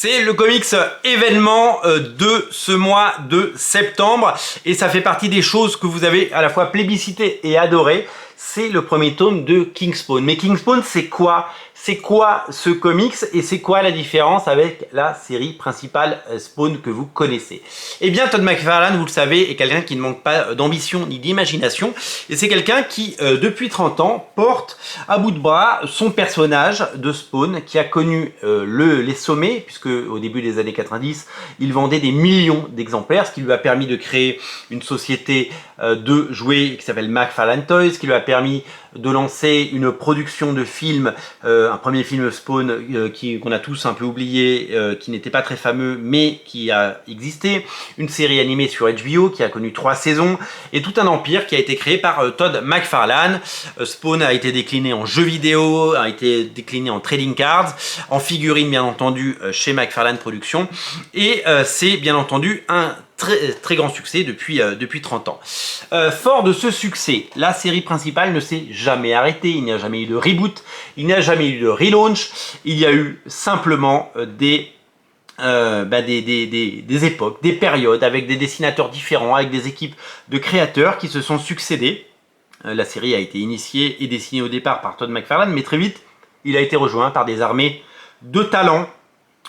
C'est le comics événement de ce mois de septembre et ça fait partie des choses que vous avez à la fois plébiscité et adoré. C'est le premier tome de Kingspawn. Mais Kingspawn, c'est quoi? C'est quoi ce comics et c'est quoi la différence avec la série principale Spawn que vous connaissez? Eh bien, Todd McFarlane, vous le savez, est quelqu'un qui ne manque pas d'ambition ni d'imagination. Et c'est quelqu'un qui, depuis 30 ans, porte à bout de bras son personnage de Spawn qui a connu les sommets, puisque au début des années 90, il vendait des millions d'exemplaires, ce qui lui a permis de créer une société de jouets qui s'appelle McFarlane Toys, qui lui a permis de lancer une production de films, un premier film Spawn qu'on a tous un peu oublié, qui n'était pas très fameux mais qui a existé, une série animée sur HBO qui a connu 3 saisons et tout un empire qui a été créé par Todd McFarlane. Spawn a été décliné en jeux vidéo, a été décliné en trading cards, en figurines bien entendu chez McFarlane Productions et c'est bien entendu un très grand succès depuis 30 ans. Fort de ce succès, la série principale ne s'est jamais arrêtée, il n'y a jamais eu de reboot, il n'y a jamais eu de relaunch, il y a eu simplement des époques, des périodes avec des dessinateurs différents, avec des équipes de créateurs qui se sont succédés. La série a été initiée et dessinée au départ par Todd McFarlane, mais très vite, il a été rejoint par des armées de talents.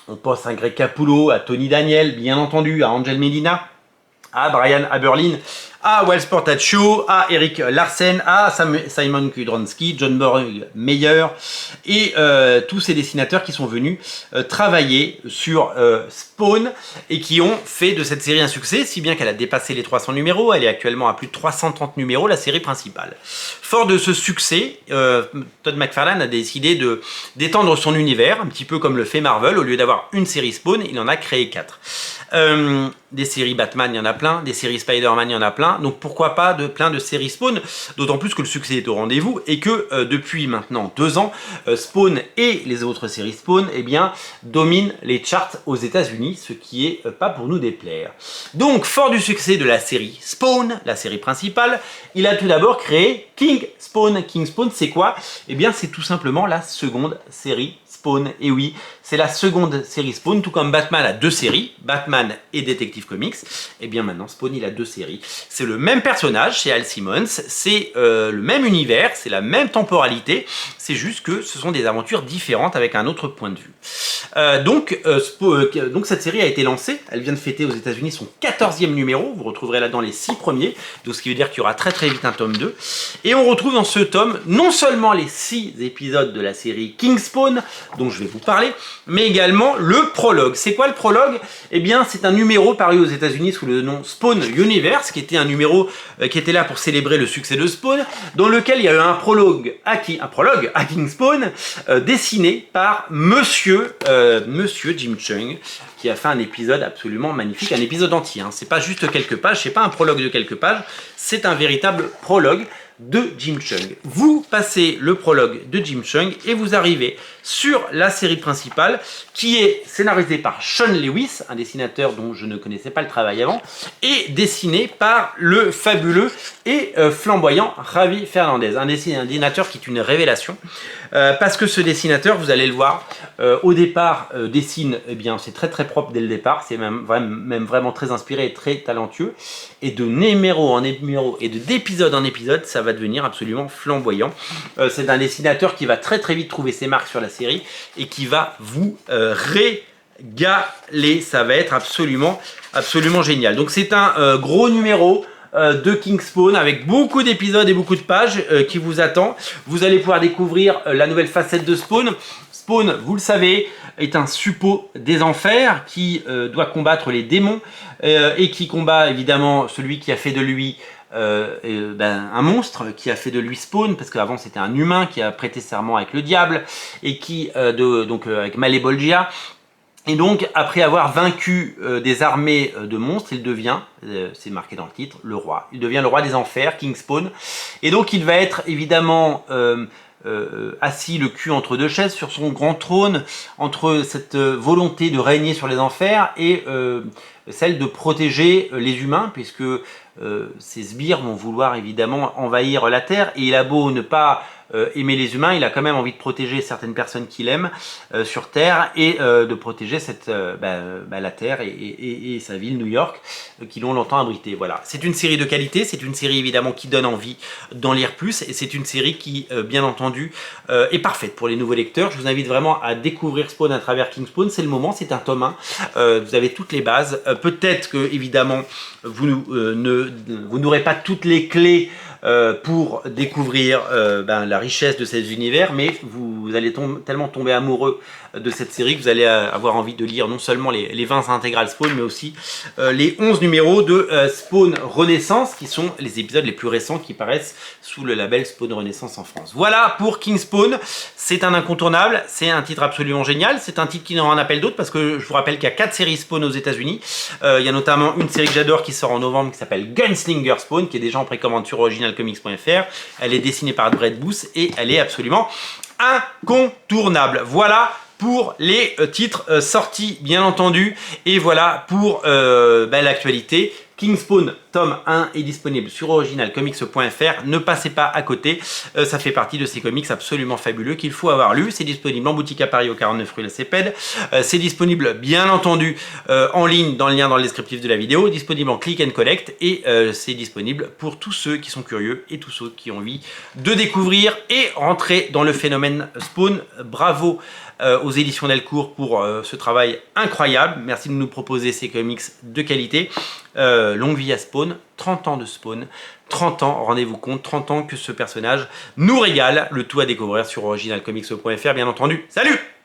On pense à Greg Capullo, à Tony Daniel, bien entendu, à Angel Medina, à Brian Aberlin, à Wells Portacio, à Eric Larsen, à Simon Kudronski, John Borg Meyer et tous ces dessinateurs qui sont venus travailler sur Spawn et qui ont fait de cette série un succès, si bien qu'elle a dépassé les 300 numéros, elle est actuellement à plus de 330 numéros, la série principale. Fort de ce succès, Todd McFarlane a décidé d'étendre son univers, un petit peu comme le fait Marvel, au lieu d'avoir une série Spawn, il en a créé 4. Des séries Batman, il y en a plein, des séries Spider-Man, il y en a plein, donc pourquoi pas plein de séries Spawn, d'autant plus que le succès est au rendez-vous et que depuis maintenant 2 ans, Spawn et les autres séries Spawn dominent les charts aux États-Unis, ce qui est pas pour nous déplaire. Donc, fort du succès de la série Spawn, la série principale, il a tout d'abord créé Kingspawn. Kingspawn, c'est quoi? Eh bien, c'est tout simplement la seconde série Spawn. Et oui, c'est la seconde série Spawn, tout comme Batman a 2 séries, Batman et Detective Comics. Et bien maintenant, Spawn, il a 2 séries. C'est le même personnage, c'est Al Simmons, c'est le même univers, c'est la même temporalité, c'est juste que ce sont des aventures différentes avec un autre point de vue. Donc cette série a été lancée, elle vient de fêter aux États-Unis son 14e numéro, vous retrouverez là-dedans les 6 premiers, donc ce qui veut dire qu'il y aura très vite un tome 2. Et on retrouve dans ce tome non seulement les 6 épisodes de la série Kingspawn, dont je vais vous parler, mais également le prologue. C'est quoi le prologue? Eh bien, c'est un numéro paru aux États-Unis sous le nom Spawn Universe, qui était un numéro qui était là pour célébrer le succès de Spawn, dans lequel il y a eu un prologue à Kingspawn, dessiné par Monsieur Jim Cheung, qui a fait un épisode absolument magnifique, un épisode entier. Hein. C'est pas juste quelques pages, c'est pas un prologue de quelques pages, c'est un véritable prologue de Jim Cheung. Vous passez le prologue de Jim Cheung et vous arrivez sur la série principale qui est scénarisée par Sean Lewis, un dessinateur dont je ne connaissais pas le travail avant, et dessiné par le fabuleux et flamboyant Javi Fernandez, un dessinateur qui est une révélation, parce que ce dessinateur, vous allez le voir, au départ dessine, c'est très propre dès le départ, c'est même vraiment très inspiré et très talentueux, et de numéro en numéro et d'épisode en épisode, ça va devenir absolument flamboyant. C'est un dessinateur qui va très vite trouver ses marques sur la série et qui va vous régaler. Ça va être absolument génial. Donc c'est un gros numéro de Kingspawn avec beaucoup d'épisodes et beaucoup de pages qui vous attend. Vous allez pouvoir découvrir la nouvelle facette de Spawn. Spawn, vous le savez, est un suppôt des enfers qui doit combattre les démons et qui combat évidemment celui qui a fait de lui un monstre, qui a fait de lui Spawn, parce qu'avant c'était un humain qui a prêté serment avec le diable et qui avec Malebolgia. Et donc, après avoir vaincu des armées de monstres, il devient, c'est marqué dans le titre, le roi. Il devient le roi des enfers, Kingspawn. Et donc, il va être évidemment assis le cul entre 2 chaises sur son grand trône, entre cette volonté de régner sur les enfers et celle de protéger les humains, puisque ces sbires vont vouloir évidemment envahir la Terre, et il a beau ne pas aimer les humains, il a quand même envie de protéger certaines personnes qu'il aime sur Terre, et de protéger la Terre et sa ville, New York, qui l'ont longtemps abrité. Voilà. C'est une série de qualité, c'est une série évidemment qui donne envie d'en lire plus, et c'est une série qui, bien entendu, est parfaite pour les nouveaux lecteurs. Je vous invite vraiment à découvrir Spawn à travers King Spawn, c'est le moment, c'est un tome 1, vous avez toutes les bases. Peut-être que, évidemment, vous n'aurez pas toutes les clés pour découvrir la richesse de ces univers, mais vous allez tellement tomber amoureux de cette série que vous allez avoir envie de lire non seulement les 20 intégrales Spawn, mais aussi les 11 numéros de Spawn Renaissance, qui sont les épisodes les plus récents qui paraissent sous le label Spawn Renaissance en France. Voilà pour King Spawn, c'est un incontournable, c'est un titre absolument génial, c'est un titre qui n'en appelle d'autres, parce que je vous rappelle qu'il y a 4 séries Spawn aux États-Unis. Il y a notamment une série que j'adore qui sort en novembre qui s'appelle Gunslinger Spawn, qui est déjà en précommande sur originalcomics.fr. Elle est dessinée par Brett Booth et elle est absolument incontournable. Voilà pour les titres sortis, bien entendu, et voilà pour l'actualité. King Spawn tome 1 est disponible sur originalcomics.fr, ne passez pas à côté, ça fait partie de ces comics absolument fabuleux qu'il faut avoir lu. C'est disponible en boutique à Paris au 49 rue La Cépède, c'est disponible bien entendu en ligne dans le lien dans le descriptif de la vidéo, disponible en click and collect, et c'est disponible pour tous ceux qui sont curieux et tous ceux qui ont envie de découvrir et rentrer dans le phénomène Spawn. Bravo aux éditions Delcourt pour ce travail incroyable. Merci de nous proposer ces comics de qualité. Longue vie à Spawn, 30 ans de Spawn, 30 ans, rendez-vous compte, 30 ans que ce personnage nous régale. Le tout à découvrir sur originalcomics.fr, bien entendu. Salut!